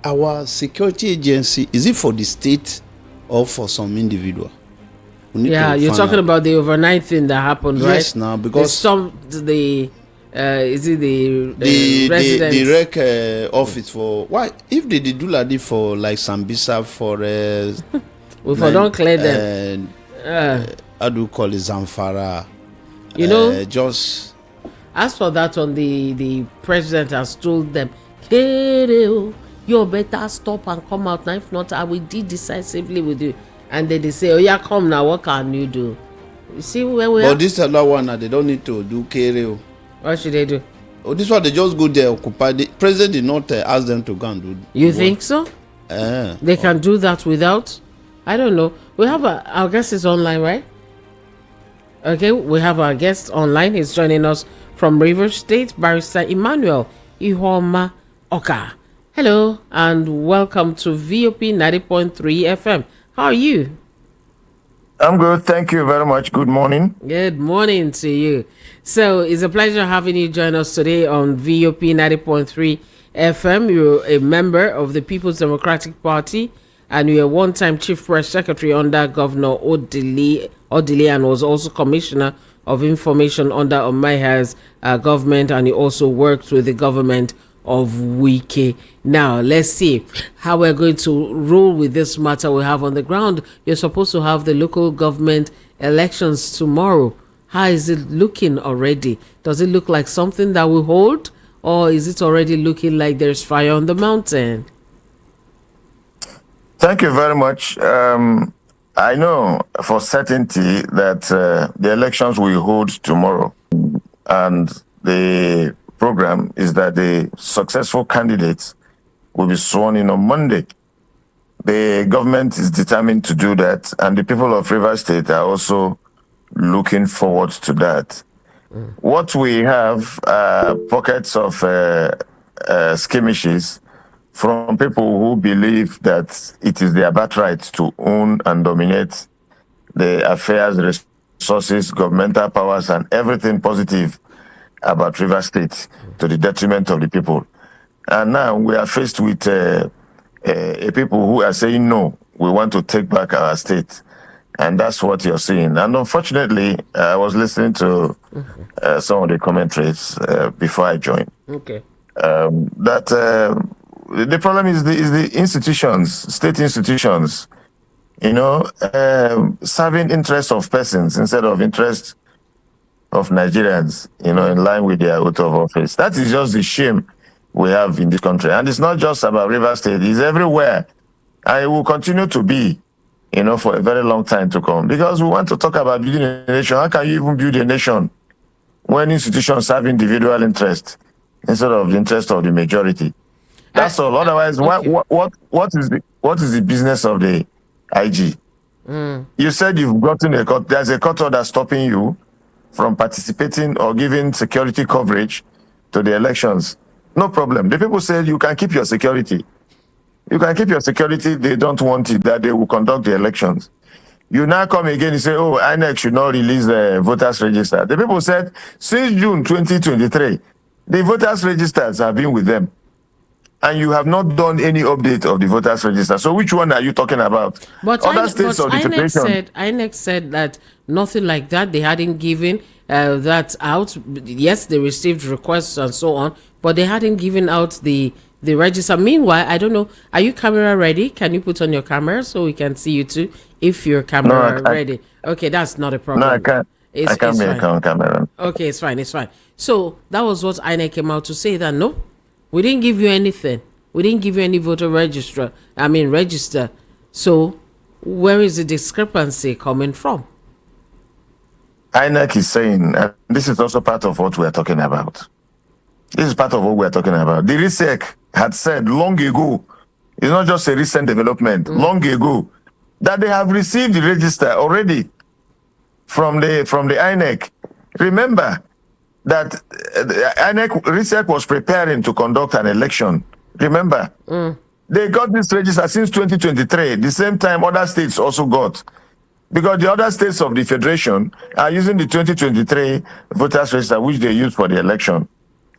our security agency, is it for the state or for some individual? Yeah, you're talking about the overnight thing that happened, right? Yes, now because they stopped the is it the residents? The rec office for why if they do like this for like Sambisa Forest, we don't clear them. How do you call it, Zamfara? You know, just as for that one, the president has told them, "Hey, you better stop and come out. Now, if not, I will deal decisively with you." And then they say, "Oh yeah, come now. What can you do?" You see where we are. But this other one, they don't need to do KRO. What should they do? Oh, this one they just go there, occupy. The president did not ask them to go and do. You think so? They can do that without? I don't know. We have our guest is online, right? Okay, we have our guest online. He's joining us from Rivers State, Barrister Emmanuel Ihoma Oka. Hello and welcome to VOP 90.3 FM. How are you? I'm good. Thank you very much. Good morning. Good morning to you. So it's a pleasure having you join us today on VOP 90.3 FM. You're a member of the People's Democratic Party and you're a one-time Chief Press Secretary under Governor Odili and was also Commissioner of Information under Omaiha's government, and he also worked with the government of Wike. Now, let's see how we're going to roll with this matter we have on the ground. You're supposed to have the local government elections tomorrow. How is it looking already? Does it look like something that will hold, or is it already looking like there's fire on the mountain? Thank you very much. I know for certainty that the elections will hold tomorrow, and the program is that the successful candidates will be sworn in on Monday. The government is determined to do that, and the people of Rivers State are also looking forward to that. What we have are pockets of skirmishes from people who believe that it is their birthright to own and dominate the affairs, resources, governmental powers, and everything positive about Rivers State to the detriment of the people. And now we are faced with a people who are saying, no, we want to take back our state. And that's what you're seeing. And unfortunately, I was listening to some of the commentaries before I joined. Okay. The problem is the institutions, state institutions, serving interests of persons instead of interests of Nigerians, in line with their oath of office. That is just the shame we have in this country. And it's not just about Rivers State, it's everywhere. And it will continue to be, for a very long time to come. Because we want to talk about building a nation. How can you even build a nation when institutions serve individual interest instead of the interest of the majority? That's all. Otherwise, okay. What is the business of the IG? You said you've gotten a court. There's a court order stopping you from participating or giving security coverage to the elections. No problem. The people said you can keep your security. You can keep your security. They don't want it, that they will conduct the elections. You now come again and say, oh, INEC should not release the voters register. The people said, since June 2023, the voters registers have been with them. And you have not done any update of the voters register. So which one are you talking about? But INEC said that nothing like that. They hadn't given that out. Yes, they received requests and so on, but they hadn't given out the register. Meanwhile, I don't know, are you camera ready? Can you put on your camera so we can see you too? If your camera ready. Okay, that's not a problem. No, I can't. I can't be on camera. Okay, it's fine. So that was what INEC came out to say, that no, we didn't give you anything. We didn't give you any voter register. So where is the discrepancy coming from? INEC is saying, and this is also part of what we are talking about. This is part of what we are talking about. The RISEC had said long ago, it's not just a recent development, long ago, that they have received the register already from the INEC. Remember that RISEC was preparing to conduct an election. Remember, they got this register since 2023, the same time other states also got. Because the other states of the Federation are using the 2023 voters register, which they use for the election.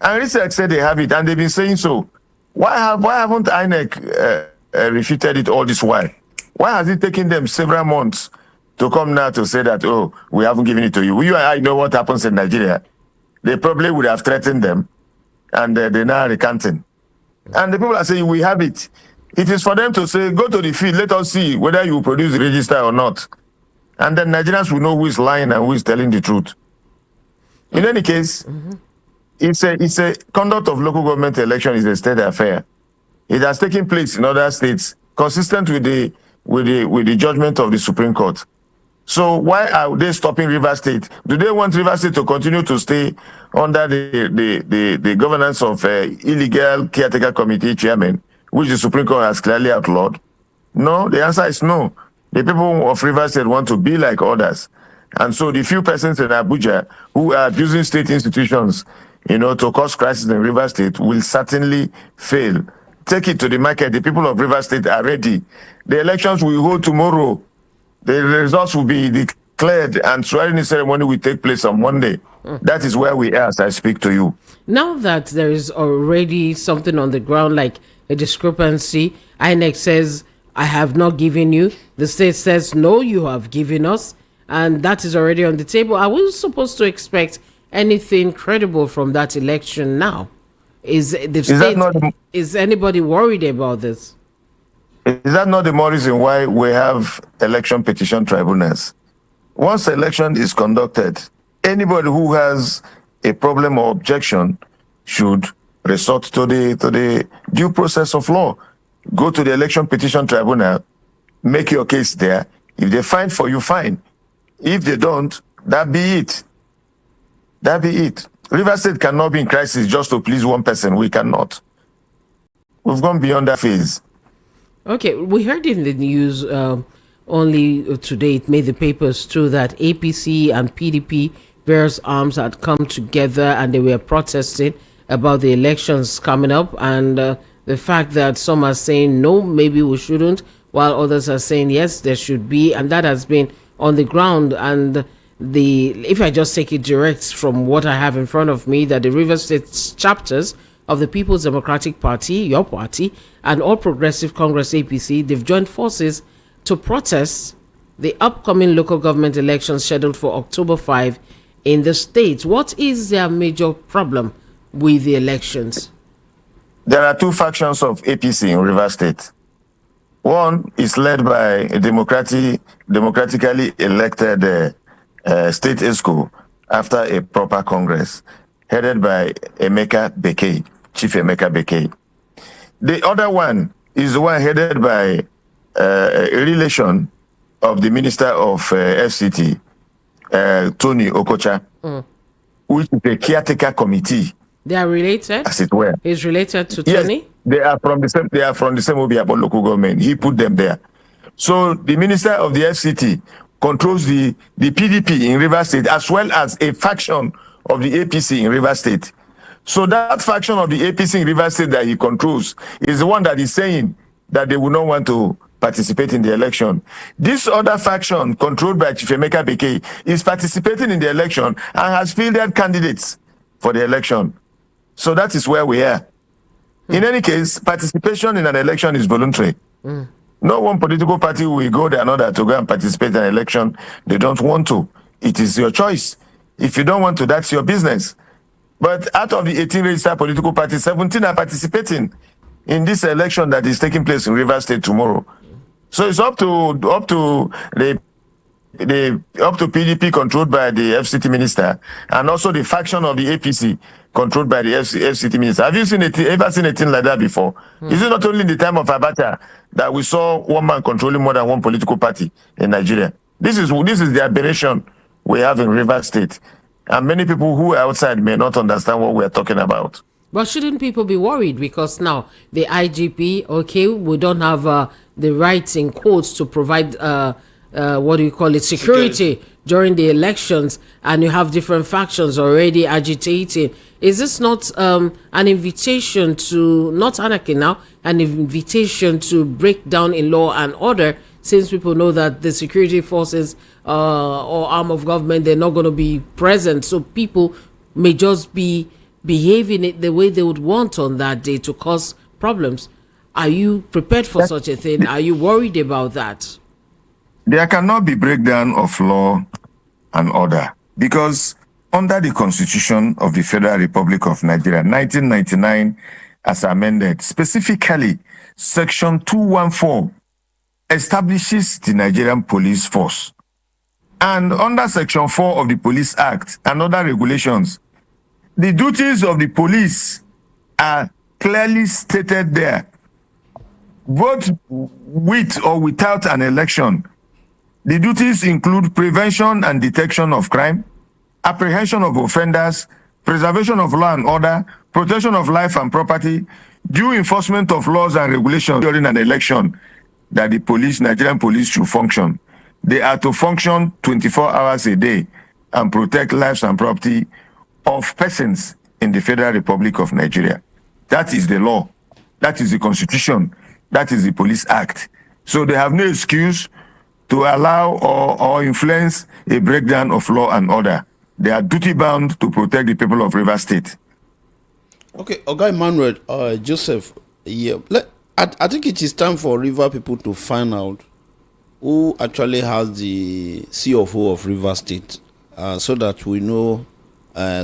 And RISEC said they have it, and they've been saying so. Why haven't INEC refuted it all this while? Why has it taken them several months to come now to say that, oh, we haven't given it to you? You and I know what happens in Nigeria. They probably would have threatened them, and they're now recanting. And the people are saying, we have it. It is for them to say, go to the field, let us see whether you produce the register or not. And then Nigerians will know who is lying and who is telling the truth. In any case, it's a conduct of local government election is a state affair. It has taken place in other states, consistent with the judgment of the Supreme Court. So why are they stopping Rivers State? Do they want Rivers State to continue to stay under the governance of illegal caretaker committee chairman, which the Supreme Court has clearly outlawed? No, the answer is no. The people of Rivers State want to be like others. And so the few persons in Abuja who are abusing state institutions, to cause crisis in Rivers State will certainly fail. Take it to the market. The people of Rivers State are ready. The elections will hold tomorrow. The results will be declared and swearing in ceremony will take place on Monday. That is where we are as I speak to you. Now that there is already something on the ground like a discrepancy, INEC says, I have not given you. The state says, no, you have given us. And that is already on the table. Are we supposed to expect anything credible from that election now? Is anybody worried about this? Is that not the more reason why we have election petition tribunals? Once election is conducted, anybody who has a problem or objection should resort to the due process of law. Go to the election petition tribunal, make your case there. If they find for you, fine. If they don't, that be it. That be it. Rivers State cannot be in crisis just to please one person. We cannot. We've gone beyond that phase. Okay, we heard in the news only today, it made the papers too, that APC and PDP, various arms had come together and they were protesting about the elections coming up, and the fact that some are saying no, maybe we shouldn't, while others are saying yes, there should be, and that has been on the ground. And if I just take it direct from what I have in front of me, that the Rivers State chapters of the People's Democratic Party, your party, and All Progressive Congress APC, they've joined forces to protest the upcoming local government elections scheduled for October 5 in the state. What is their major problem with the elections? There are two factions of APC in Rivers State. One is led by a democratically elected state ESCO after a proper Congress, headed by Chief Emeka Bekay. The other one is the one headed by a relation of the Minister of FCT, Tony Okocha, which is a caretaker committee. They are related? As it were. He's related to Yes, Tony? they are from the same Obiabo local government. He put them there. So the Minister of the FCT controls the PDP in Rivers State as well as a faction of the APC in Rivers State. So that faction of the APC in Rivers State that he controls is the one that is saying that they will not want to participate in the election. This other faction controlled by Chief Emeka Bekay is participating in the election and has fielded candidates for the election. So that is where we are. In any case, participation in an election is voluntary. No one political party will go to another to go and participate in an election they don't want to. It is your choice. If you don't want to, that's your business. But out of the 18 registered political parties, 17 are participating in this election that is taking place in Rivers State tomorrow. So it's up to PDP controlled by the FCT minister, and also the faction of the APC controlled by the FCT minister. Have you ever seen a thing like that before? Is it not only in the time of Abacha that we saw one man controlling more than one political party in Nigeria? This is the aberration we have in Rivers State. And many people who are outside may not understand what we are talking about. But shouldn't people be worried? Because now the IGP, okay, we don't have the rights in quotes to provide security during the elections, and you have different factions already agitating. Is this not an invitation to, not anarchy now, an invitation to break down in law and order, since people know that the security forces or arm of government, they're not going to be present, so people may just be behaving it the way they would want on that day to cause problems. Are you prepared for such a thing? Are you worried about that? There cannot be breakdown of law and order because under the Constitution of the Federal Republic of Nigeria, 1999, as amended, specifically Section 214 establishes the Nigerian Police Force. And under Section 4 of the Police Act and other regulations, the duties of the police are clearly stated there, both with or without an election. The duties include prevention and detection of crime, apprehension of offenders, preservation of law and order, protection of life and property, due enforcement of laws and regulations during an election that the police, Nigerian police, should function. They are to function 24 hours a day and protect lives and property of persons in the Federal Republic of Nigeria. That is the law. That is the Constitution. That is the Police Act. So they have no excuse to allow or influence a breakdown of law and order. They are duty-bound to protect the people of Rivers State. Okay, Oga Emmanuel, Joseph, yeah, I think it is time for River people to find out who actually has the CFO of Rivers State, so that we know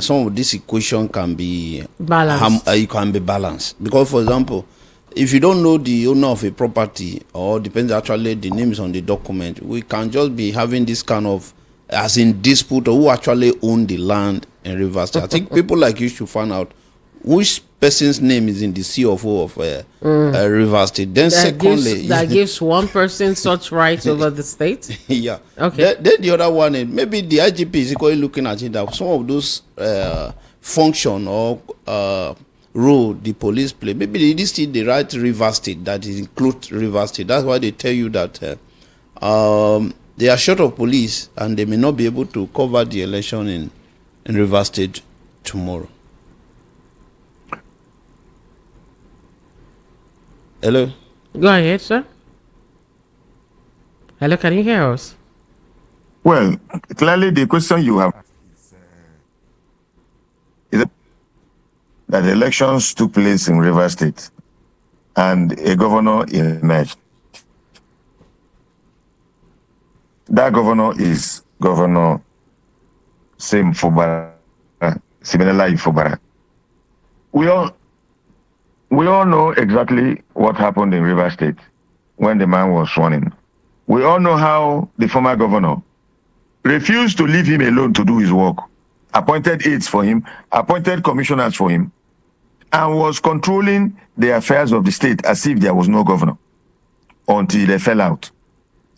some of this equation can be balanced. It can be balanced. Because, for example, if you don't know the owner of a property, or depends actually the names on the document, we can just be having this kind of, as in dispute, or who actually own the land in Rivers State. I think people like you should find out which person's name is in the CFO of Rivers State. Then secondly, that gives one person such rights over the state. Yeah. Okay. Then the other one is maybe the IGP is equally looking at it that some of those function or role the police play, maybe they did see the right Rivers State that includes Rivers State. That's why they tell you that they are short of police and they may not be able to cover the election in Rivers State tomorrow. Hello? Go ahead, sir. Hello, can you hear us? Well, clearly the question you have is that elections took place in Rivers State and a governor emerged. That governor is Governor Sim Fubara, Siminala Fubara. We all know exactly what happened in Rivers State when the man was sworn in. We all know how the former governor refused to leave him alone to do his work, appointed aides for him, appointed commissioners for him, and was controlling the affairs of the state as if there was no governor until they fell out.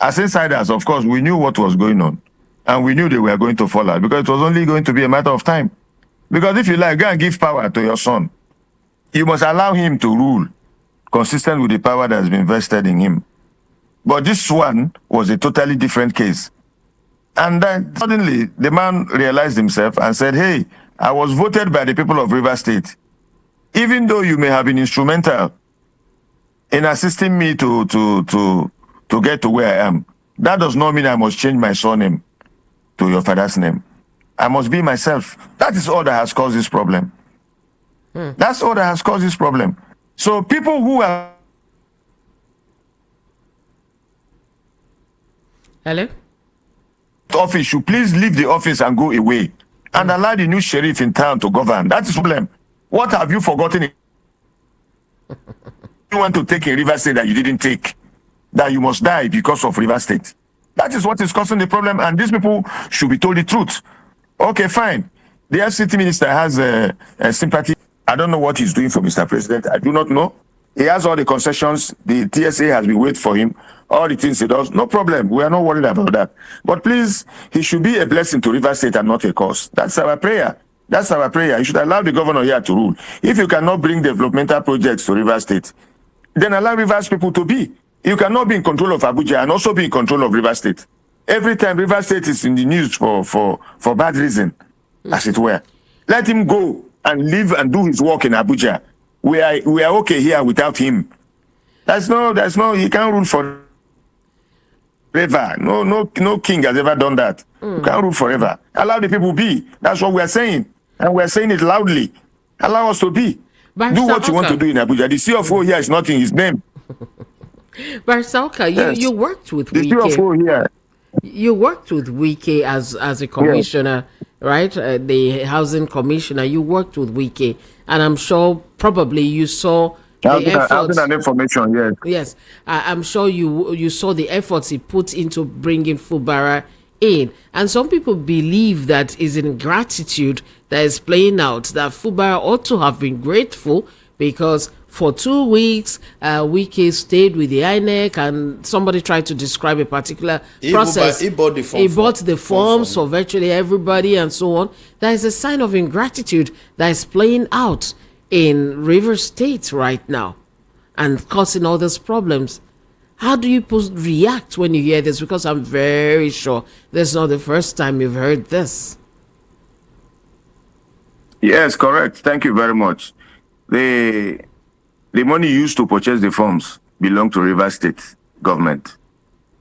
As insiders, of course, we knew what was going on, and we knew they were going to fall out because it was only going to be a matter of time. Because if you like, go and give power to your son, you must allow him to rule consistent with the power that has been vested in him. But this one was a totally different case. And then suddenly the man realized himself and said, hey, I was voted by the people of Rivers State. Even though you may have been instrumental in assisting me to get to where I am, that does not mean I must change my surname to your father's name. I must be myself. That is all that has caused this problem. That's all that has caused this problem. So people who are... Hello? office should please leave the office and go away and allow the new sheriff in town to govern. That is the problem. What have you forgotten? You want to take a Rivers State that you didn't take, that you must die because of Rivers State. That is what is causing the problem, and these people should be told the truth. Okay, fine. The FCT minister has a sympathy. I don't know what he's doing for Mr. President. I do not know. He has all the concessions. The TSA has been waiting for him. All the things he does. No problem. We are not worried about that. But please, he should be a blessing to Rivers State and not a curse. That's our prayer. That's our prayer. You should allow the governor here to rule. If you cannot bring developmental projects to Rivers State, then allow Rivers people to be. You cannot be in control of Abuja and also be in control of Rivers State. Every time Rivers State is in the news for bad reason, as it were, let him go and live and do his work in Abuja. We are okay here without him. There's no, he can't rule forever. No king has ever done that. You can't rule forever. Allow the people be. That's what we are saying. And we are saying it loudly. Allow us to be. Do what you want to Oka. do in Abuja. The CFO here is not in his name. Barrister Oka, Yes. you worked with The Wike. CFO here. You worked with Wike as a commissioner, right? The housing commissioner. You worked with Wike, and I'm sure probably you saw the Housing efforts. and information, yes. Yes, I'm sure you saw the efforts he put into bringing Fubara in, and some people believe that is in gratitude that is playing out. That Fubara ought to have been grateful because for 2 weeks, Wike stayed with the INEC, and somebody tried to describe a particular process. He bought the form. He bought the forms for virtually everybody, and so on. That is a sign of ingratitude that is playing out in River State right now and causing all these problems. How do you react when you hear this? Because I'm very sure this is not the first time you've heard this. Yes, correct. Thank you very much. The money used to purchase the forms belonged to River State government.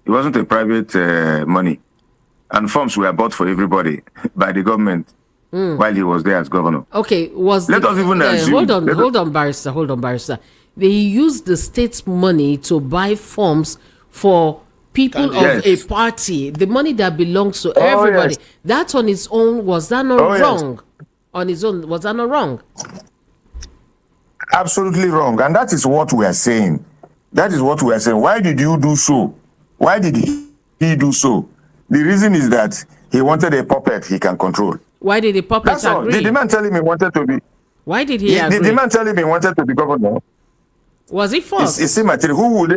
It wasn't a private money. And forms were bought for everybody by the government while he was there as governor. Okay, Let us even assume. hold on, barrister. They used the state's money to buy forms for people of a party. The money that belongs to everybody. Yes. That on its own, was that not wrong? Yes. On its own, was that not wrong? Absolutely wrong. And that is what we are saying. That is what we are saying. Why did you do so? Why did he do so? The reason is that he wanted a puppet he can control. Why did the puppet That's all. agree? Did the man tell him he wanted to be? Why did he agree? Did the man tell him he wanted to be governor? Was it false? It's immaterial. Who would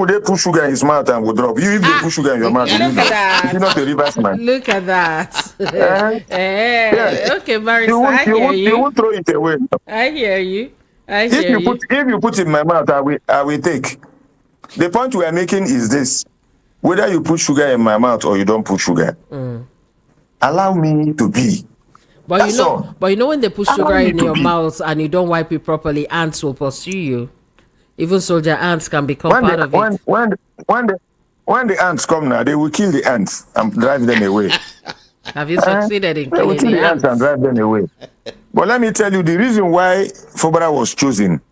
they push sugar in his mouth and would drop? You, if they put sugar in your mouth, look you at that. You're not a reverse man. Look at that. Yeah. Okay, barrister, I hear You you. won't throw it away. I hear you. I If hear you. you put it in my mouth, I will take. The point we are making is this: whether you put sugar in my mouth or you don't put sugar, allow me to be. But That's you know, all. when they put Allow sugar me in to your be. mouth and you don't wipe it properly, ants will pursue you. Even soldier ants can become part of it. When the ants come now, they will kill the ants and drive them away. Have you succeeded in They will killing kill the the ants and ants? drive them away. But let me tell you, the reason why Fubara was chosen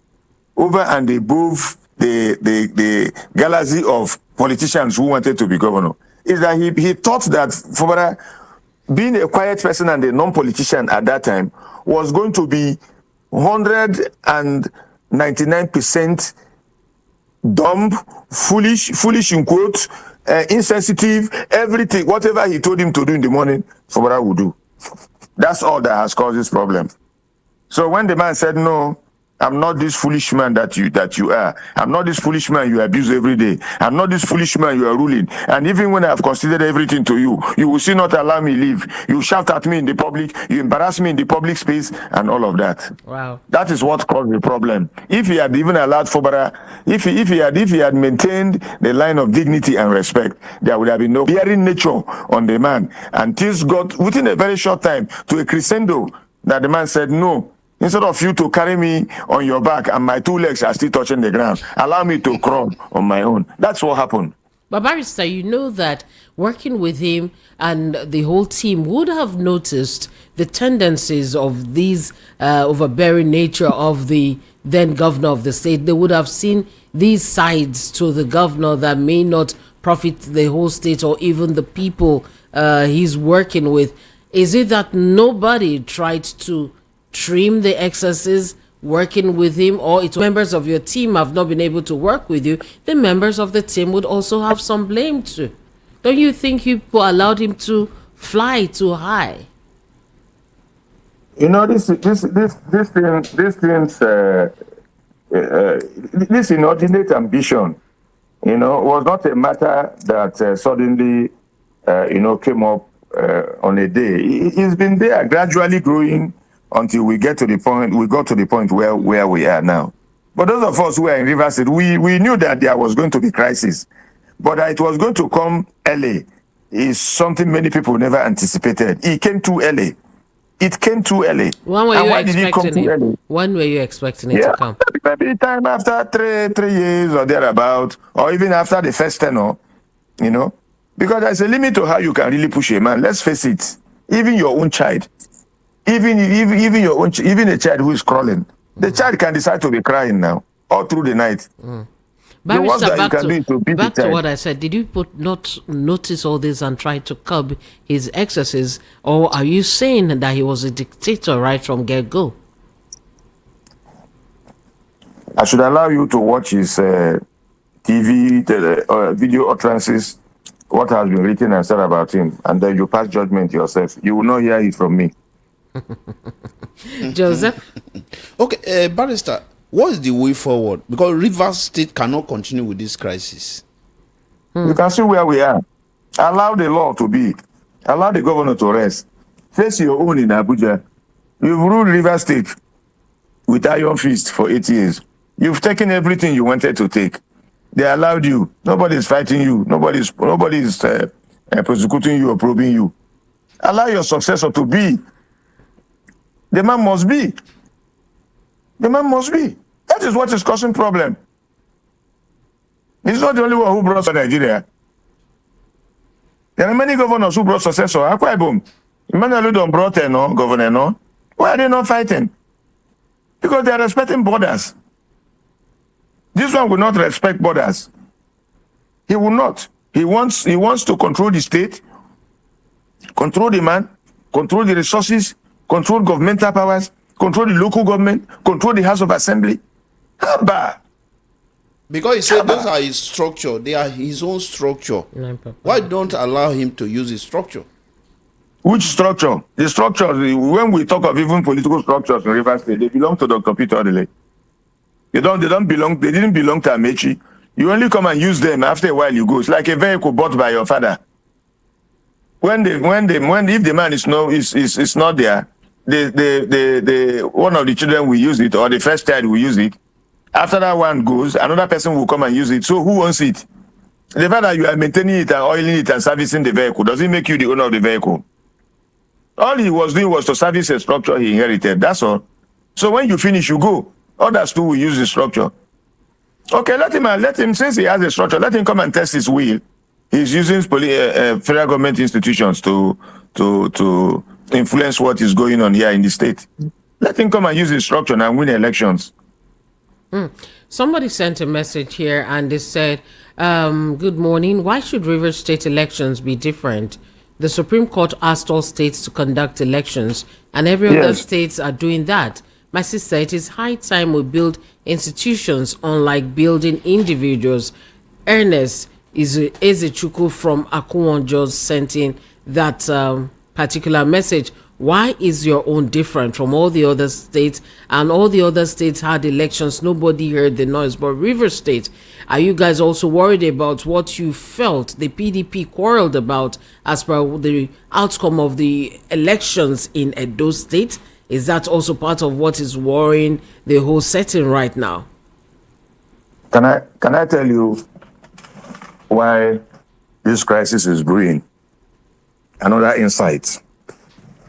over and above the galaxy of politicians who wanted to be governor is that he thought that Fubara, being a quiet person and a non-politician at that time, was going to be 199% dumb, foolish in quotes, insensitive, everything, whatever he told him to do in the morning, Fubara would do. That's all that has caused this problem. So when the man said, no, I'm not this foolish man that you are. I'm not this foolish man you abuse every day. I'm not this foolish man you are ruling. And even when I have considered everything to you, you will still not allow me live. You shout at me in the public, you embarrass me in the public space, and all of that. Wow. That is what caused the problem. If he had even allowed Fubara, if he had maintained the line of dignity and respect, there would have been no bearing nature on the man. And things got, within a very short time, to a crescendo that the man said, no, instead of you to carry me on your back and my 2 legs are still touching the ground, allow me to crawl on my own. That's what happened. But barrister, you know that working with him and the whole team would have noticed the tendencies of these overbearing nature of the then governor of the state. They would have seen these sides to the governor that may not profit the whole state or even the people he's working with. Is it that nobody tried to trim the excesses working with him, or it's members of your team have not been able to work with you? The members of the team would also have some blame too. Don't you think you allowed him to fly too high? You know, this inordinate ambition, you know, was not a matter that suddenly, came up on a day. It's been there, gradually growing until we got to the point where we are now. But those of us who are in River State, we knew that there was going to be crisis, but that it was going to come early is something many people never anticipated. It came too early. It came too early. When were and you why did it come expecting too it? early? When were you expecting it to come? Maybe time after three years or thereabout, or even after the first tenure, you know, because there's a limit to how you can really push a man. Let's face it. Even your own child, even a child who is crawling, The child can decide to be crying now all through the night. The worst Barrister, that you can do is to beat the back to child. what I said. Did you not notice all this and try to curb his excesses, or are you saying that he was a dictator right from get go? I should allow you to watch his video utterances, what has been written and said about him, and then you pass judgment yourself. You will not hear it from me. Joseph? Okay, Barrister, what is the way forward? Because Rivers State cannot continue with this crisis. You can see where we are. Allow the law to be. Allow the governor to rest. Face your own in Abuja. You've ruled River State with iron fist for 8 years. You've taken everything you wanted to take. They allowed you. Nobody's fighting you. Nobody's prosecuting you or probing you. Allow your successor to be. The man must be. The man must be. That is what is causing problem. He's not the only one who brought Nigeria. There are many governors who brought successor. Akwa Ibom. Emmanuel Udom brought no governor, no? Why are they not fighting? Because they are respecting borders. This one will not respect borders. He will not. He wants to control the state, control the man, control the resources, control governmental powers, control the local government, control the House of Assembly. Haba. Because he said those are his structure. They are his own structure. Why don't allow him to use his structure? Which structure? The structures, when we talk of even political structures in Rivers State, they belong to Dr. Peter Odele. They didn't belong to Amechi. You only come and use them. After a while you go. It's like a vehicle bought by your father. If the man is not there, the one of the children will use it, or the first child will use it. After that one goes, another person will come and use it. So who wants it? The fact that you are maintaining it and oiling it and servicing the vehicle, does it make you the owner of the vehicle? All he was doing was to service a structure he inherited. That's all. So when you finish, you go. Others too will use the structure. Okay, let him, since he has a structure, let him come and test his will. He's using federal government institutions to influence what is going on here in the state. Let him come and use his structure and win elections. Somebody sent a message here and they said, good morning. Why should Rivers State elections be different? The Supreme Court asked all states to conduct elections and every other states are doing that. My sister, it is high time we build institutions unlike building individuals. Ernest Ezechuku from Akuwon just sent in that particular message. Why is your own different from all the other states? And all the other states had elections. Nobody heard the noise. But River State, are you guys also worried about what you felt the PDP quarreled about as per the outcome of the elections in Edo State? Is that also part of what is worrying the whole setting right now? Can I tell you why this crisis is brewing? Another insight.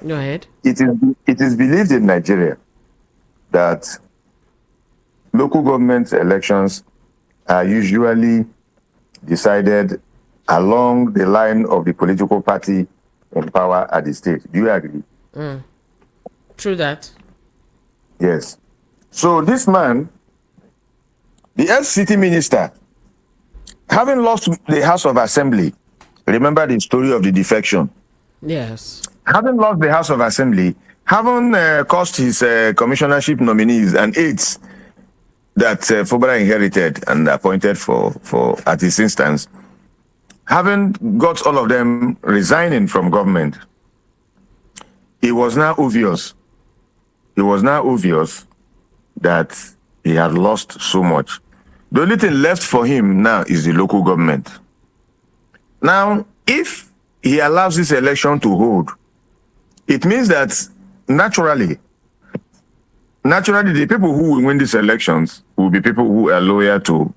Go ahead. It is believed in Nigeria that local government elections are usually decided along the line of the political party in power at the state. Do you agree? True that. Yes. So this man, the ex-city minister, having lost the House of Assembly, remember the story of the defection. Yes. Having lost the House of Assembly, having cost his commissionership nominees and aides that Fubara inherited and appointed for at his instance, having got all of them resigning from government, it was now obvious that he had lost so much. The only thing left for him now is the local government. Now, if he allows this election to hold, it means that naturally, the people who will win these elections will be people who are loyal to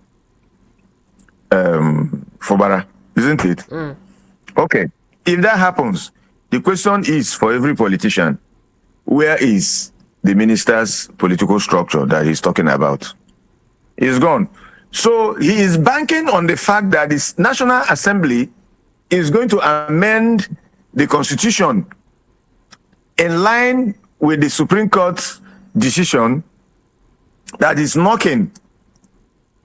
Fubara, isn't it? Okay. If that happens, the question is for every politician, where is the minister's political structure that he's talking about? He's gone. So he is banking on the fact that this National Assembly is going to amend the Constitution in line with the Supreme Court's decision that is knocking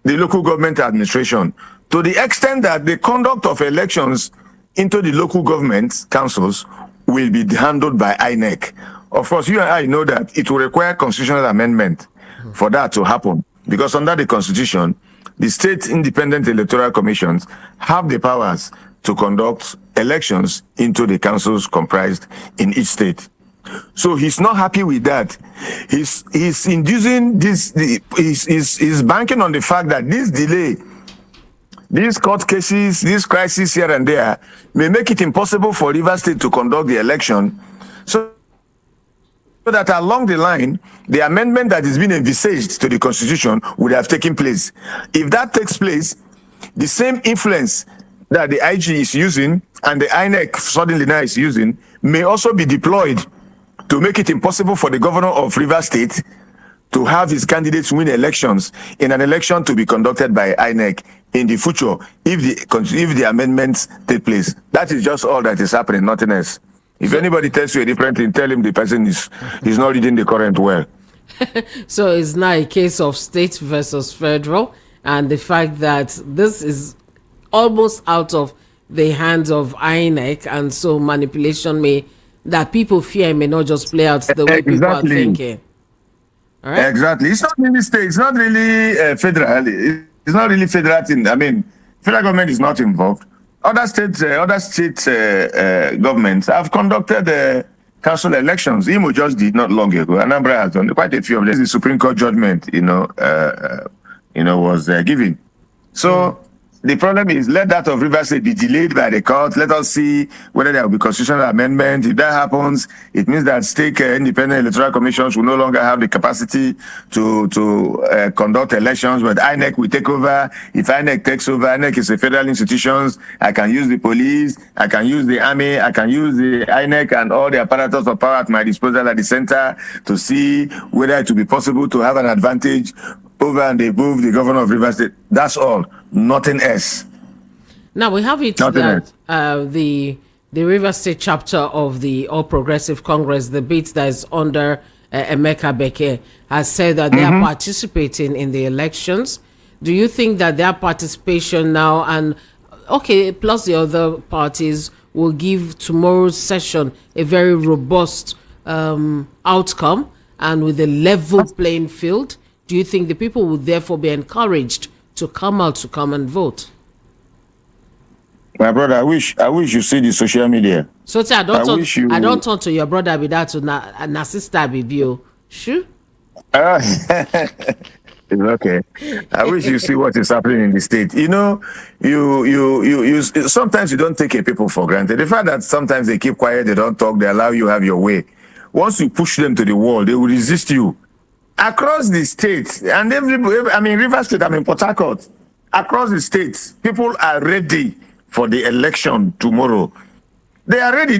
the local government administration to the extent that the conduct of elections into the local government councils will be handled by INEC. Of course, you and I know that it will require constitutional amendment for that to happen, because under the constitution, the state independent electoral commissions have the powers to conduct elections into the councils comprised in each state. So he's not happy with that. He's inducing this, he's banking on the fact that this delay, these court cases, these crises here and there, may make it impossible for Rivers State to conduct the election, so that along the line, the amendment that is being envisaged to the constitution would have taken place. If that takes place, the same influence that the IG is using and the INEC suddenly now is using may also be deployed to make it impossible for the governor of Rivers State to have his candidates win elections in an election to be conducted by INEC in the future if the amendments take place. That is just all that is happening, nothing else. If anybody tells you a different thing, tell him the person is not reading the current well. So it's not a case of state versus federal, and the fact that this is almost out of the hands of INEC, and so manipulation that people fear may not just play out the way people are thinking. All right? Exactly. It's not really state. It's not really federal. It's not really federal thing. I mean, federal government is not involved. Other state governments have conducted council elections. Imo just did not long ago. Anambra has done quite a few of them. The Supreme Court judgment, was given. So the problem is, let that of Rivers State be delayed by the court. Let us see whether there will be constitutional amendment. If that happens, it means that state independent electoral commissions will no longer have the capacity to conduct elections, but INEC will take over. If INEC takes over, INEC is a federal institution. I can use the police, I can use the army, I can use the INEC and all the apparatus of power at my disposal at the center to see whether it will be possible to have an advantage over and above the governor of Rivers State. That's all. Nothing else. Now we have it that the Rivers State chapter of the All Progressive Congress, the bit that is under Emeka Beke, has said that they are participating in the elections. Do you think that their participation now and plus the other parties will give tomorrow's session a very robust outcome and with a level playing field? Do you think the people will therefore be encouraged to come and vote? My brother, I wish you see the social media. So I don't turn to your brother with that to na sister Bibio. Sure. It's okay. I wish you see what is happening in the state. You sometimes you don't take a people for granted. The fact that sometimes they keep quiet, they don't talk, they allow you have your way. Once you push them to the wall, they will resist you. Across the state, and Rivers State, Port Harcourt, across the states, people are ready for the election tomorrow. They are ready.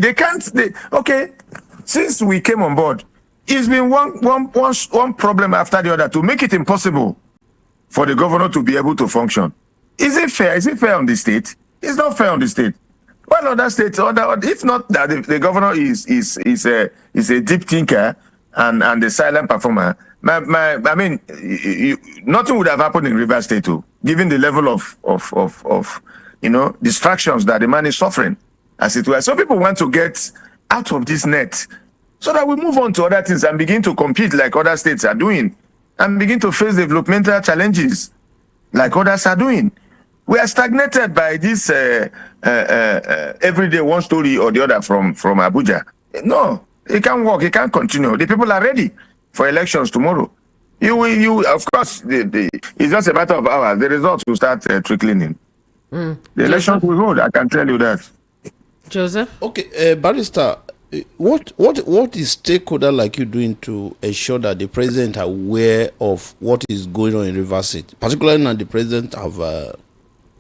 Since we came on board, it's been one problem after the other to make it impossible for the governor to be able to function. Is it fair? Is it fair on the state? It's not fair on the state. Well, other states, if not that the governor is a deep thinker and a silent performer, nothing would have happened in Rivers State too, given the level of distractions that the man is suffering, as it were. So people want to get out of this net so that we move on to other things and begin to compete like other states are doing and begin to face developmental challenges like others are doing. We are stagnated by this everyday one story or the other from Abuja. No, it can't work. It can't continue. The people are ready for elections tomorrow. Of course, it's just a matter of hours. The results will start trickling in. The elections will hold. I can tell you that. Joseph? Okay, Barrister, what is stakeholder like you doing to ensure that the president are aware of what is going on in Rivers State, particularly now the president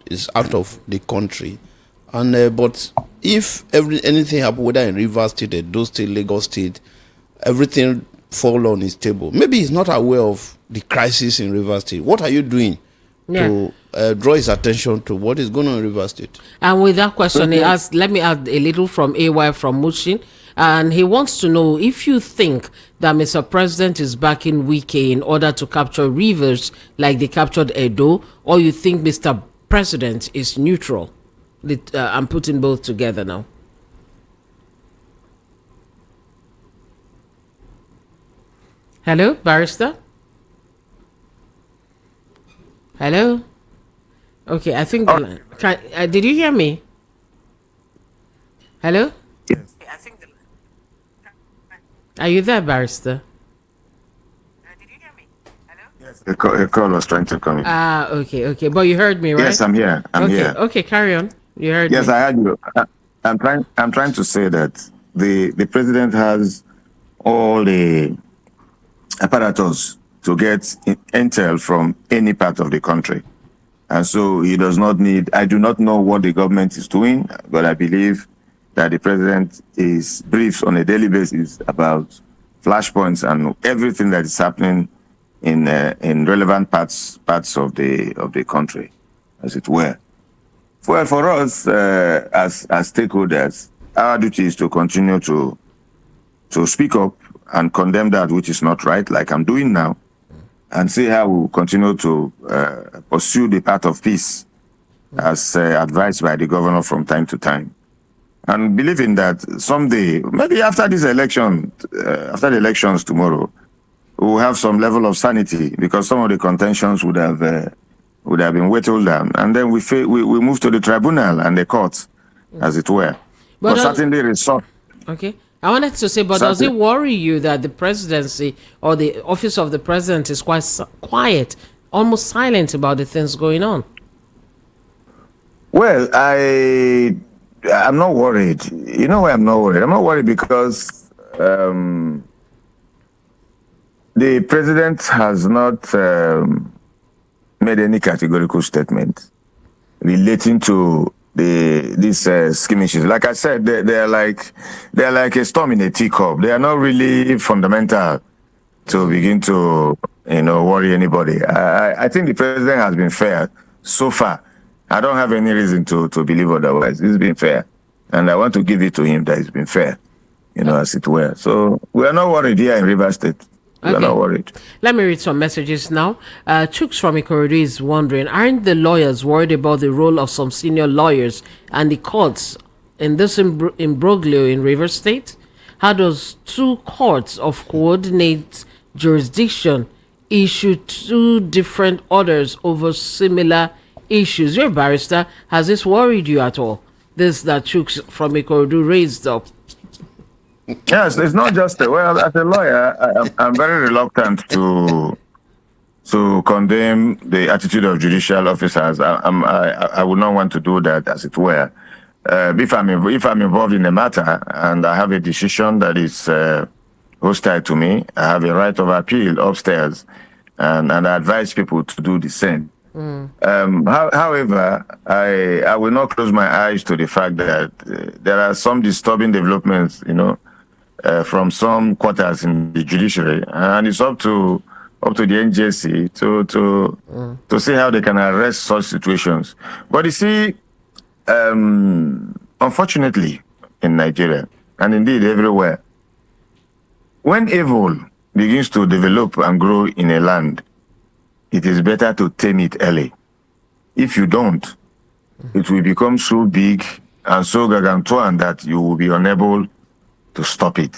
is out of the country, and but if anything happen, whether in Rivers State, Edo State, Lagos State, everything fall on his table. Maybe he's not aware of the crisis in Rivers State. What are you doing to draw his attention to what is going on in Rivers State? And with that question, let me add a little from AY from Mushin. And he wants to know if you think that Mr. President is backing Wike in order to capture rivers like they captured Edo, or you think Mr. President is neutral. I'm putting both together now. Hello, barrister? Hello? Okay, I think... did you hear me? Hello? Yes. Are you there, barrister? Did you hear me? Hello? Yes. A call was trying to come in. Okay. But you heard me, right? Yes, I'm here. I'm here. Okay, carry on. You heard me. Yes, I heard you. I'm trying to say that the president has all the apparatus to get intel from any part of the country. And so he does not need, I do not know what the government is doing, but I believe that the president is briefed on a daily basis about flashpoints and everything that is happening in relevant parts of the country, as it were. Well, for us as stakeholders, our duty is to continue to speak up and condemn that which is not right, like I'm doing now, and see how we continue to pursue the path of peace as advised by the governor from time to time. And believing that someday, maybe after this election, after the elections tomorrow, we'll have some level of sanity, because some of the contentions would have been whittled down. And then we move to the tribunal and the court, as it were. But certainly resort. Okay. I wanted to say, but does it worry you that the presidency or the office of the president is quite quiet, almost silent about the things going on? Well, I'm not worried. You know why I'm not worried? I'm not worried because the president has not made any categorical statement relating to these skirmishes. Like I said, they're like a storm in a teacup. They are not really fundamental to begin to worry anybody. I think the president has been fair so far. I don't have any reason to believe otherwise. He's been fair, and I want to give it to him that he's been fair, as it were. So we are not worried here in Rivers State. We are not worried. Let me read some messages now. Chooks from Ikorodu is wondering, aren't the lawyers worried about the role of some senior lawyers and the courts in this imbroglio in Rivers State? How does two courts of coordinate jurisdiction issue two different orders over similar issues? You're a barrister. Has this worried you at all? This that Chooks from Ikorodu raised up. Yes, it's not just as a lawyer, I'm very reluctant to condemn the attitude of judicial officers. I would not want to do that, as it were. If I'm involved in a matter and I have a decision that is hostile to me, I have a right of appeal upstairs, and I advise people to do the same. However, I will not close my eyes to the fact that there are some disturbing developments, from some quarters in the judiciary, and it's up to the NJC to see how they can arrest such situations. But you see, unfortunately, in Nigeria, and indeed everywhere, when evil begins to develop and grow in a land, it is better to tame it early. If you don't, it will become so big and so gargantuan that you will be unable to stop it.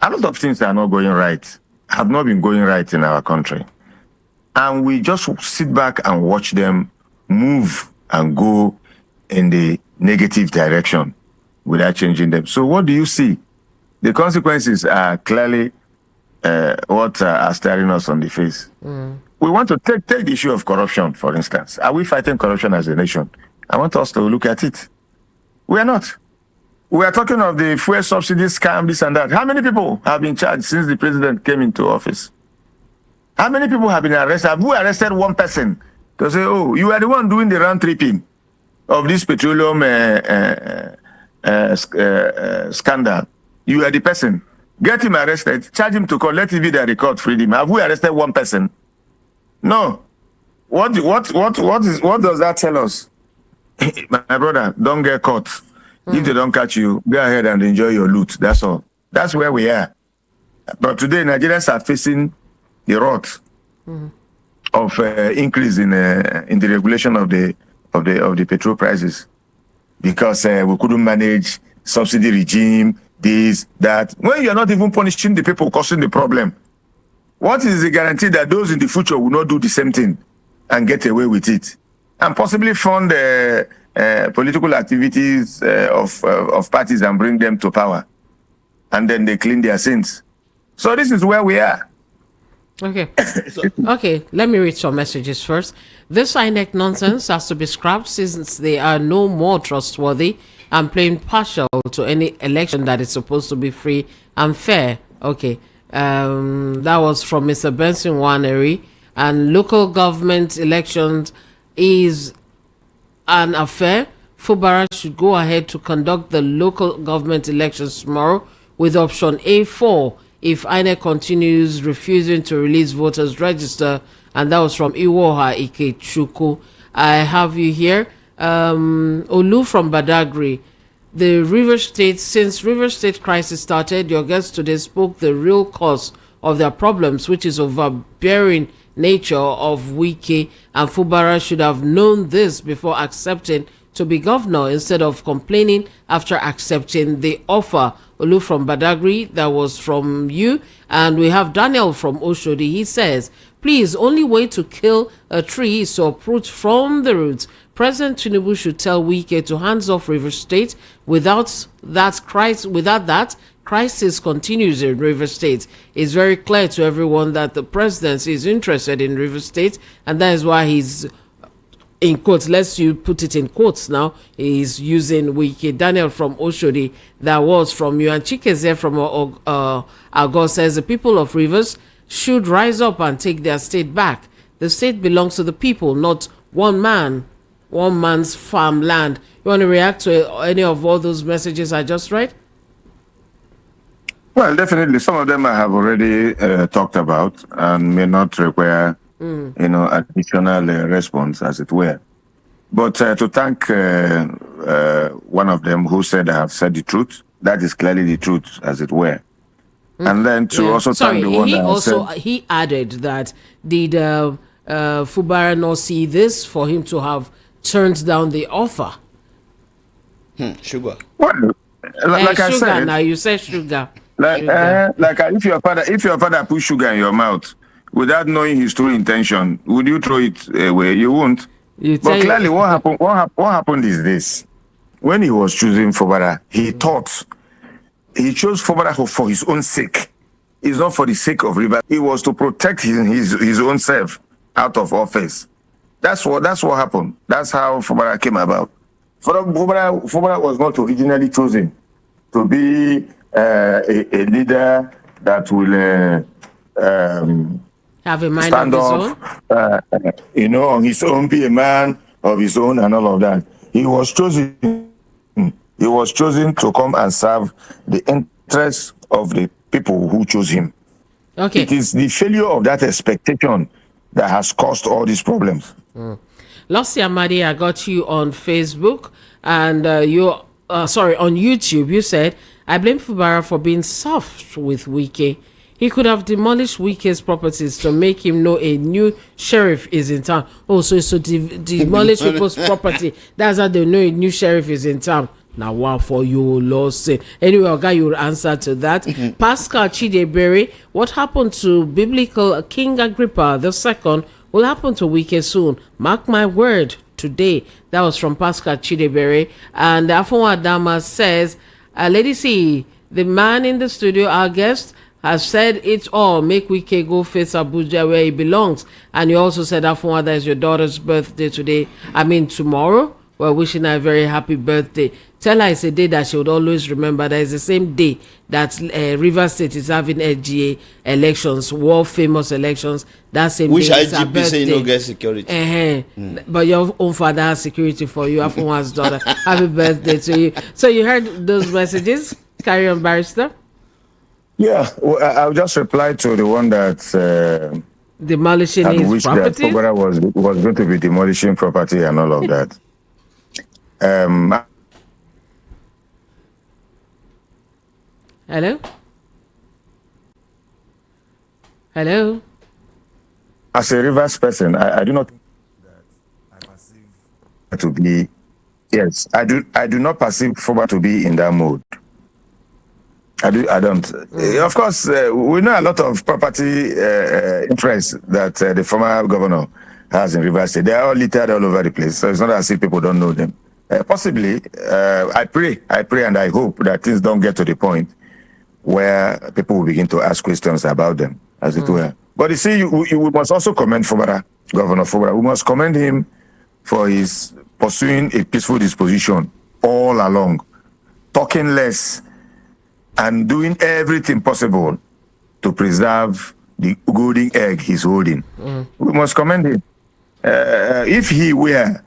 A lot of things are not going right, have not been going right in our country. And we just sit back and watch them move and go in the negative direction without changing them. So what do you see? The consequences are clearly what are staring us on the face. We want to take the issue of corruption, for instance. Are we fighting corruption as a nation? I want us to look at it. We are not. We are talking of the fuel subsidy scam, this and that. How many people have been charged since the president came into office? How many people have been arrested? Have we arrested one person to say, oh, you are the one doing the round tripping of this petroleum scandal? You are the person. Get him arrested, charge him to court, let it be the record freedom. Have we arrested one person? No. What does that tell us? My brother, don't get caught. If they don't catch you, go ahead and enjoy your loot. That's all. That's where we are. But today, Nigerians are facing the wrath of increase in the regulation of the petrol prices, because we couldn't manage subsidy regime, this, that. When you are not even punishing the people causing the problem, what is the guarantee that those in the future will not do the same thing and get away with it and possibly fund political activities of parties and bring them to power, and then they clean their sins? So this is where we are. Okay. Okay, let me read some messages first. This INEC nonsense has to be scrapped since they are no more trustworthy and playing partial to any election that is supposed to be free and fair. Okay. That was from Mr. Benson Waneri. And local government elections is an affair. Fubara should go ahead to conduct the local government elections tomorrow with option A4 if INEC continues refusing to release voters register. And that was from Iwoha Ikechuku. I have you here. Olu from Badagry. The River State, since River State crisis started, your guest today spoke the real cause of their problems, which is overbearing nature of Wike, and Fubara should have known this before accepting to be governor instead of complaining after accepting the offer. Olu from Badagry, that was from you. And we have Daniel from Oshodi. He says, please, only way to kill a tree is to uproot from the roots. President Tinubu should tell Wike to hands off River State. Without that, crisis continues in River State. It's very clear to everyone that the president is interested in River State, and that is why he's, in quotes, let's you put it in quotes now, he's using Wike. Daniel from Oshodi, that was from you. And Chikeze from Agos says the people of Rivers should rise up and take their state back. The state belongs to the people, not one man's farmland. You want to react to any of all those messages I just read? Well, definitely. Some of them I have already talked about and may not require, additional response, as it were. But to thank one of them who said I have said the truth, that is clearly the truth, as it were. And then to also thank the one that said... He added that, did Fubara not see this for him to have turned down the offer? Sugar. Well, like I sugar, said... now you said sugar. If your father put sugar in your mouth without knowing his true intention, would you throw it away? You won't. But clearly, what happened is this: when he was choosing Fubara, he thought he chose Fubara for his own sake. It's not for the sake of River. It was to protect his own self out of office. That's what happened. That's how Fubara came about. Fubara was not originally chosen to be a leader that will have a mind stand of his own, on his own, be a man of his own, and all of that. He was chosen to come and serve the interests of the people who chose him. Okay. It is the failure of that expectation that has caused all these problems. Lossi Amadi, I got you on Facebook and on YouTube. You said, I blame Fubara for being soft with Wike. He could have demolished Wike's properties to make him know a new sheriff is in town. Oh, so demolish people's property. That's how they know a new sheriff is in town. Now, what for you, Lossi? Anyway, okay, you will answer to that. Pascal Chidebere, what happened to biblical King Agrippa II will happen to Wike soon. Mark my word, today. That was from Pascal Chidebere. And Afonwa Dama says, Lady C, the man in the studio, our guest, has said it all. Make Wike go face Abuja where he belongs. And you also said, Afonwa, that is your daughter's birthday today. Tomorrow. We're wishing her a very happy birthday. Tell her it's a day that she would always remember. That is the same day that Rivers State is having LGA elections, world famous elections. That same Which day is her IGP birthday. say no get security. But your own father has security for you. Afonwa's daughter. Happy birthday to you. So you heard those messages? Carry on, Barrister. Yeah, well, I'll just reply to the one that demolishing his property. That Fubara was going to be demolishing property and all of that. Hello? Hello? As a Rivers person, I do not think that I perceive to be, yes, I do not perceive Foba to be in that mode. I don't. Of course, we know a lot of property interests that the former governor has in Rivers State. They are all littered all over the place. So it's not as if people don't know them. Possibly, I pray and I hope that things don't get to the point where people will begin to ask questions about them, as it were. But you see, we must also commend Governor Fubara. We must commend him for his pursuing a peaceful disposition all along, talking less, and doing everything possible to preserve the golden egg he's holding. We must commend him. If he were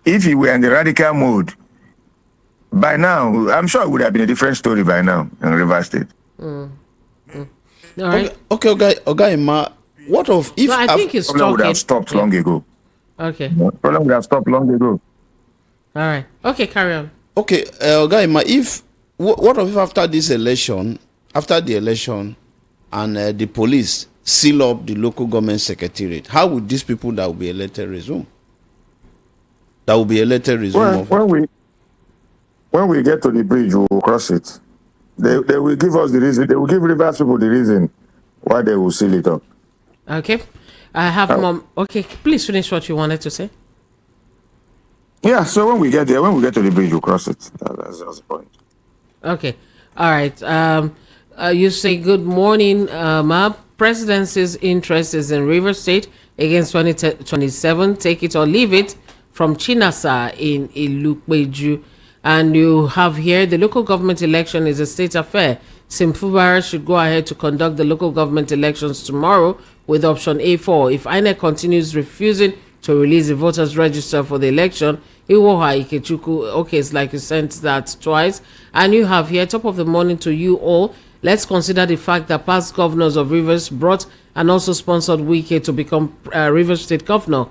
in the radical mode, by now, I'm sure it would have been a different story by now in Rivers State. All right. Okay, Emma, what of if No, I think he's Problem would talking. have stopped long ago. Okay. Problem would have stopped long ago. All right. Okay, carry on. Okay, Emma, if what if after the election, and the police seal up the local government secretariat, how would these people that will be elected resume? When we get to the bridge, we'll cross it. They will give us the reason. They will give Rivers people the reason why they will seal it up. Okay. I have mom. Okay, please finish what you wanted to say. Yeah, so when we get there, when we get to the bridge, we'll cross it. That's the point. Okay. All right. You say good morning, Ma. Presidency's interest is in River State against 2027. Take it or leave it from Chinasa in Ilukbeju. And you have here the local government election is a state affair. Simfubara should go ahead to conduct the local government elections tomorrow with option A4. If INEC continues refusing to release the voters register for the election, Iwoha Ikechuku, okay, it's like you sent that twice. And you have here, top of the morning to you all. Let's consider the fact that past governors of Rivers brought and also sponsored Wike to become Rivers State governor.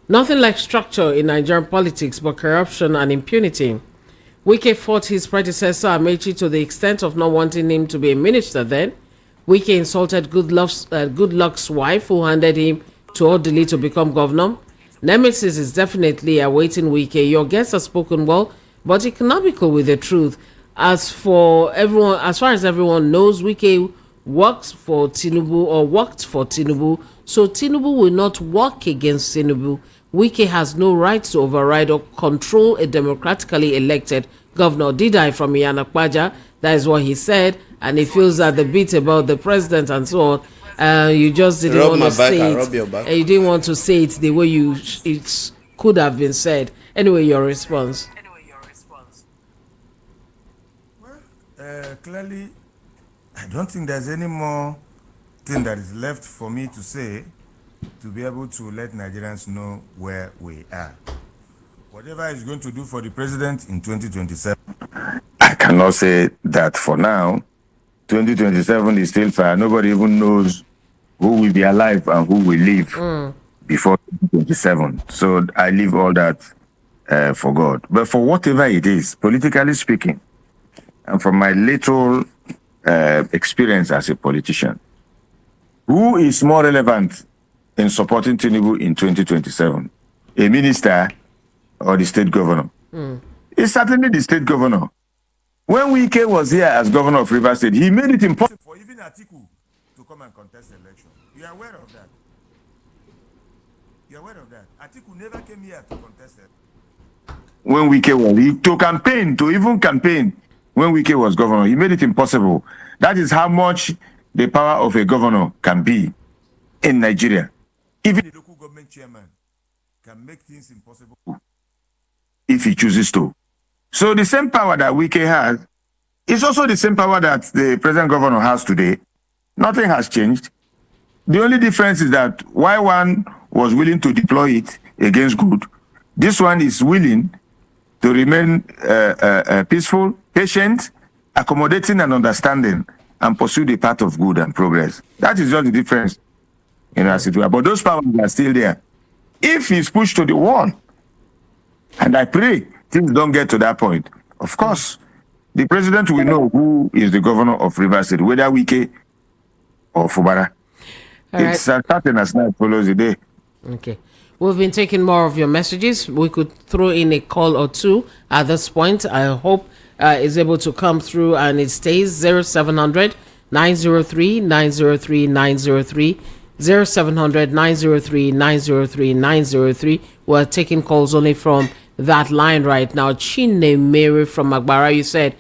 Nothing like structure in Nigerian politics but corruption and impunity. Wike fought his predecessor Amechi to the extent of not wanting him to be a minister then. Wike insulted Goodluck's wife who handed him to Odili to become governor. Nemesis is definitely awaiting Wike. Your guests have spoken well, but economical with the truth. As far as everyone knows, Wike worked for Tinubu, so Tinubu will not work against Tinubu. Wike has no right to override or control a democratically elected governor. Didai from Iyanakwaja, that is what he said, and he feels that the bit about the president and so on, you just didn't want to say it. You didn't want to say it the way it could have been said. Anyway, your response. Clearly, I don't think there's any more thing that is left for me to say to be able to let Nigerians know where we are. Whatever he's going to do for the president in 2027. I cannot say that for now. 2027 is still far. Nobody even knows who will be alive and who will live before 2027. So I leave all that for God. But for whatever it is, politically speaking, and from my little experience as a politician, who is more relevant in supporting Tinubu in 2027? A minister or the state governor? It's certainly the state governor. When Wike was here as governor of Rivers State, he made it impossible For even Atiku to come and contest the election. You are aware of that? You are aware of that? Atiku never came here to contest it. when Wike was, to even campaign when Wike was governor. He made it impossible. That is how much the power of a governor can be in Nigeria. Even The local government chairman can make things impossible. if he chooses to. So the same power that Wike has is also the same power that the present governor has today. Nothing has changed. The only difference is that while one was willing to deploy it against good, this one is willing to remain peaceful, patient, accommodating and understanding, and pursue the path of good and progress. That is just the difference, as it were. But those powers are still there. If he's pushed to the wall, and I pray things don't get to that point, of course, The president will know who is the governor of Rivers State, whether Wike or Fubara. It's certain as now follows the day. Okay. We've been taking more of your messages. We could throw in a call or two at this point. I hope is able to come through, and it stays 0700 903 903 903 0700 903 903 903. We're taking calls only from that line right now. Chine Mary from Agbara, you said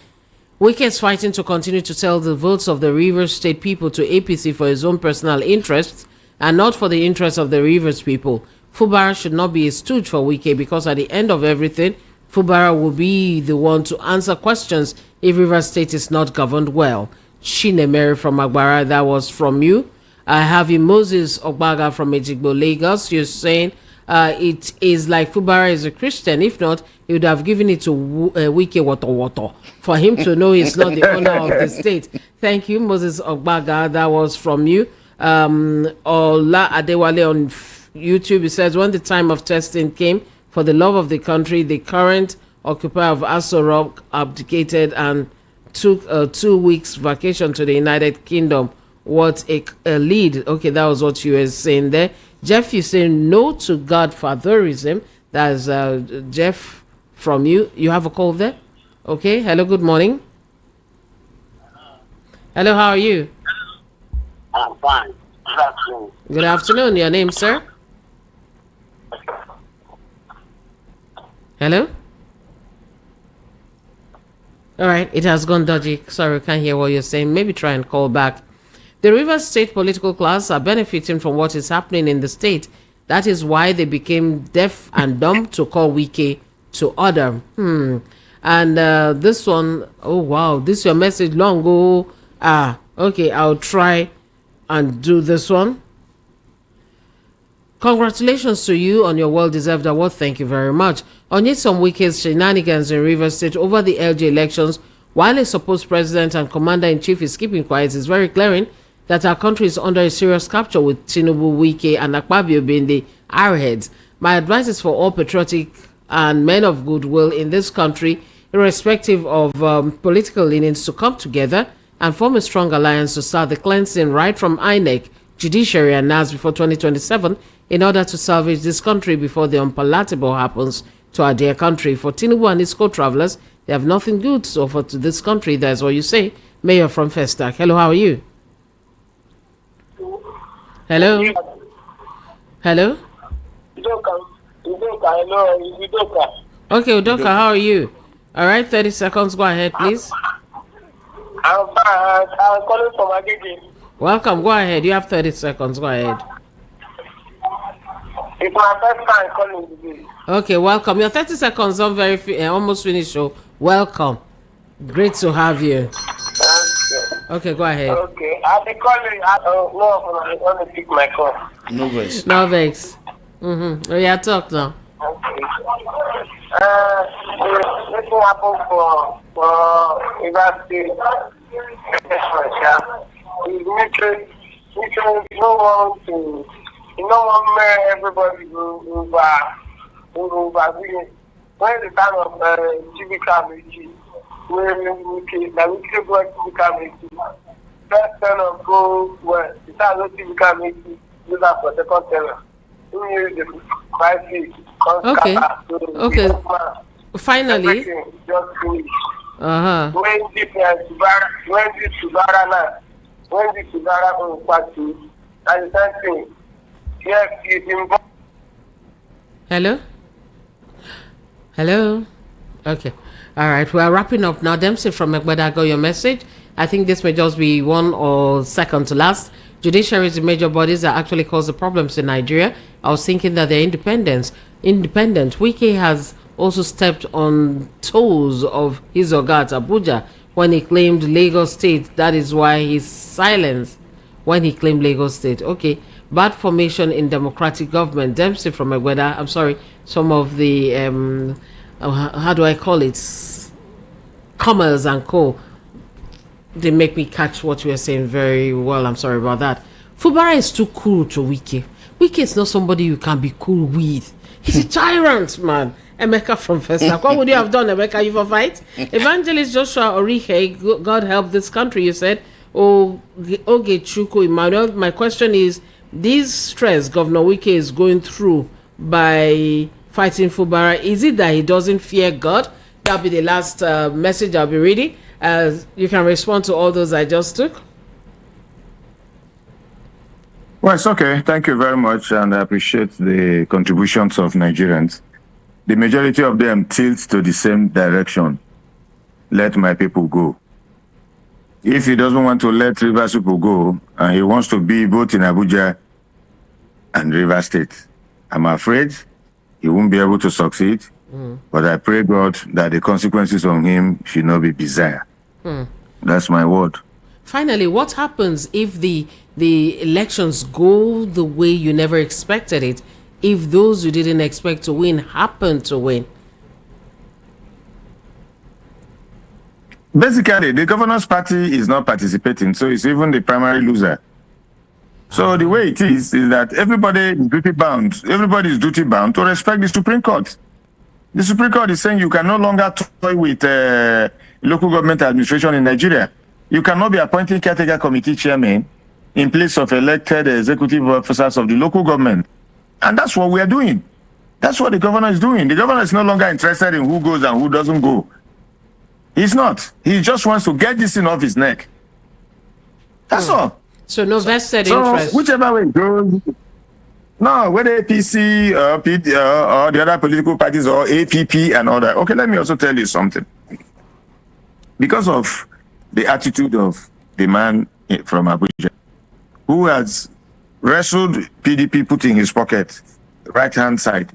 Wike is fighting to continue to sell the votes of the Rivers State people to APC for his own personal interests and not for the interests of the Rivers people. Fubara should not be a stooge for Wike, because at the end of everything, Fubara will be the one to answer questions if Rivers State is not governed well. Chine Mary from Agbara, that was from you. I have you, Moses Ogbaga from Ejigbo, Lagos. You're saying it is like Fubara is a Christian. If not, he would have given it to Wike Woto for him to know he's not the owner of the state. Thank you, Moses Ogbaga. That was from you. Ola Adewale on YouTube, he says, when the time of testing came for the love of the country, the current occupier of Aso Rock abdicated and took a 2 weeks vacation to the United Kingdom. What a lead. Okay, that was what you were saying there. Jeff, you say no to godfatherism. That's Jeff from you. You have a call there? Okay, hello, good morning. Hello, how are you? I'm fine. Good afternoon. Good afternoon. Your name, sir? Hello? All right, it has gone dodgy. Sorry, can't hear what you're saying. Maybe try and call back. The Rivers State political class are benefiting from what is happening in the state. That is why they became deaf and dumb to call Wike to order. And this one, oh wow, this is your message long ago. Okay, I'll try and do this one. Congratulations to you on your well-deserved award. Thank you very much. On yet some Wike's shenanigans in Rivers State over the LG elections, while a supposed president and commander-in-chief is keeping quiet, it's very glaring that our country is under a serious capture with Tinubu, Wike, and Akpabio being the arrowheads. My advice is for all patriotic and men of goodwill in this country, irrespective of political leanings, to come together and form a strong alliance to start the cleansing right from INEC, judiciary, and NAS before 2027 in order to salvage this country before the unpalatable happens to our dear country. For Tinubu and his co-travelers, they have nothing good to offer to this country. That's what you say. Mayor from Festac. Hello, how are you? Hello? Hello? Okay, Udoka, how are you? All right, 30 seconds. Go ahead, please. I'm fine. I'm calling from Agege. Welcome. Go ahead. You have 30 seconds. Go ahead. It's my first time calling today. Okay, welcome. Your 30 seconds on almost finished. So welcome. Great to have you. Okay, go ahead. Okay, I'll be calling. I want to pick my call. No vex. No vex. Oh, yeah, talk now. Okay. This will happen for Rivers State. You don't want everybody who when the time of civic meeting, when we can go civic meeting, first turn of go well, the time of civic meeting, do that for second turn. Who use the crisis? Okay. Finally. Just finish. Uh-huh. When the Subara party, and the same thing. Yes, he's involved. Hello? Hello? Okay. All right. We are wrapping up now. Dempsey from Egbeda got your message. I think this may just be one or second to last. Judiciaries in major bodies that actually cause the problems in Nigeria. I was thinking that they're independent. Wike has also stepped on toes of his Ogat Abuja when he claimed Lagos State. That is why he's silenced when he claimed Lagos State. Okay. Bad formation in democratic government. Dempsey from Egbeda. I'm sorry. Some of the, how do I call it? Commerce and co. They make me catch what you are saying very well. I'm sorry about that. Fubara is too cool to Wike. Wike is not somebody you can be cool with. He's a tyrant, man. Emeka from Festac. What would you have done, Emeka? You for fight? Evangelist Joshua Orihe, God help this country, you said. Oge Chuko Emmanuel, my question is, this stress Governor Wike is going through by fighting Fubara, is it that he doesn't fear God? That'll be the last message I'll be reading. You can respond to all those I just took. Well, it's okay. Thank you very much, and I appreciate the contributions of Nigerians. The majority of them tilt to the same direction. Let my people go. If he doesn't want to let Rivers people go, and he wants to be both in Abuja and Rivers State, I'm afraid he won't be able to succeed. But I pray God that the consequences on him should not be bizarre. That's my word. Finally, what happens if the elections go the way you never expected it? If those you didn't expect to win happen to win? Basically, the governor's party is not participating, so it's even the primary loser. So the way it is that everybody is duty bound. Everybody is duty bound to respect the Supreme Court. The Supreme Court is saying you can no longer toy with local government administration in Nigeria. You cannot be appointing caretaker committee chairman in place of elected executive officers of the local government. And that's what we are doing. That's what the governor is doing. The governor is no longer interested in who goes and who doesn't go. He's not. He just wants to get this thing off his neck. That's all. So no vested interest. Whichever way it goes, no, whether APC or the other political parties or APP and all that. Okay, let me also tell you something. Because of the attitude of the man from Abuja, who has wrestled PDP, put in his pocket, right-hand side,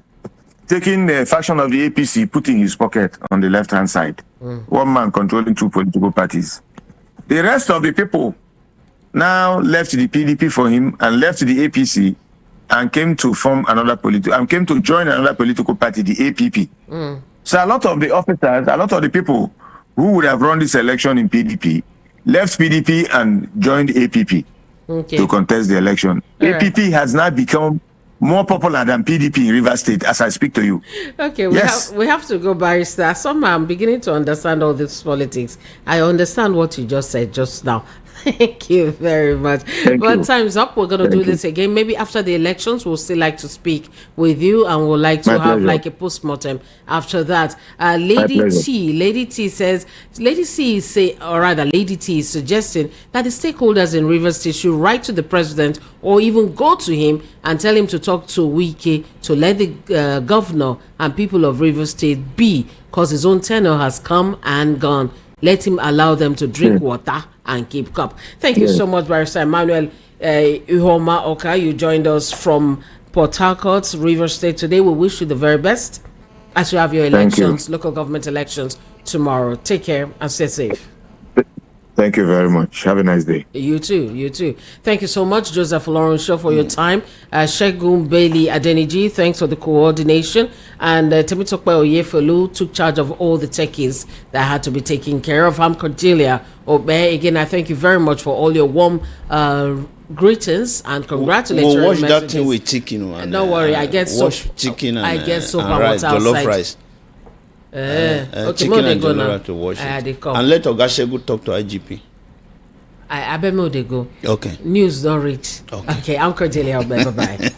taking the faction of the APC, put in his pocket on the left-hand side. One man controlling two political parties. The rest of the people now left the PDP for him and left the APC and came to form another came to join another political party, the APP. So a lot of the officers, a lot of the people who would have run this election in PDP left PDP and joined APP to contest the election. APP has now become more popular than PDP in Rivers State as I speak to you. Okay, we Yes. have to go, Barrister. Somehow I'm beginning to understand all this politics. I understand what you just said just now. Thank you very much. But time's up. We're going to do this again. Maybe after the elections, we'll still like to speak with you, and we'll like to have like a postmortem after that. Lady T says, Lady T is suggesting that the stakeholders in Rivers State should write to the president or even go to him and tell him to talk to Wike to let the governor and people of Rivers State be, because his own tenure has come and gone. Let him allow them to drink water and keep cup. Thank you so much, Barrister Emmanuel Uhoma Oka. You joined us from Port Harcourt, Rivers State today. We wish you the very best as you have your elections, local government elections tomorrow. Take care and stay safe. Thank you very much. Have a nice day. You too. Thank you so much, Joseph Lawrence Shaw, for your time. Shegun Bailey Adeniji, thanks for the coordination. And Temitope Oyefolu took charge of all the techies that had to be taken care of. I'm Cordelia Okpei. Again, I thank you very much for all your warm greetings and congratulations. We'll wash that thing with chicken. And, don't worry, I get soap. Wash chicken and, I get soap and and rice, water jollof outside. rice. Okay, chicken and jollof to wash it. They come. And let Ogashegu talk to IGP. I bet me they go. Okay. News don't reach. Okay, I'm Cordelia. Bye bye.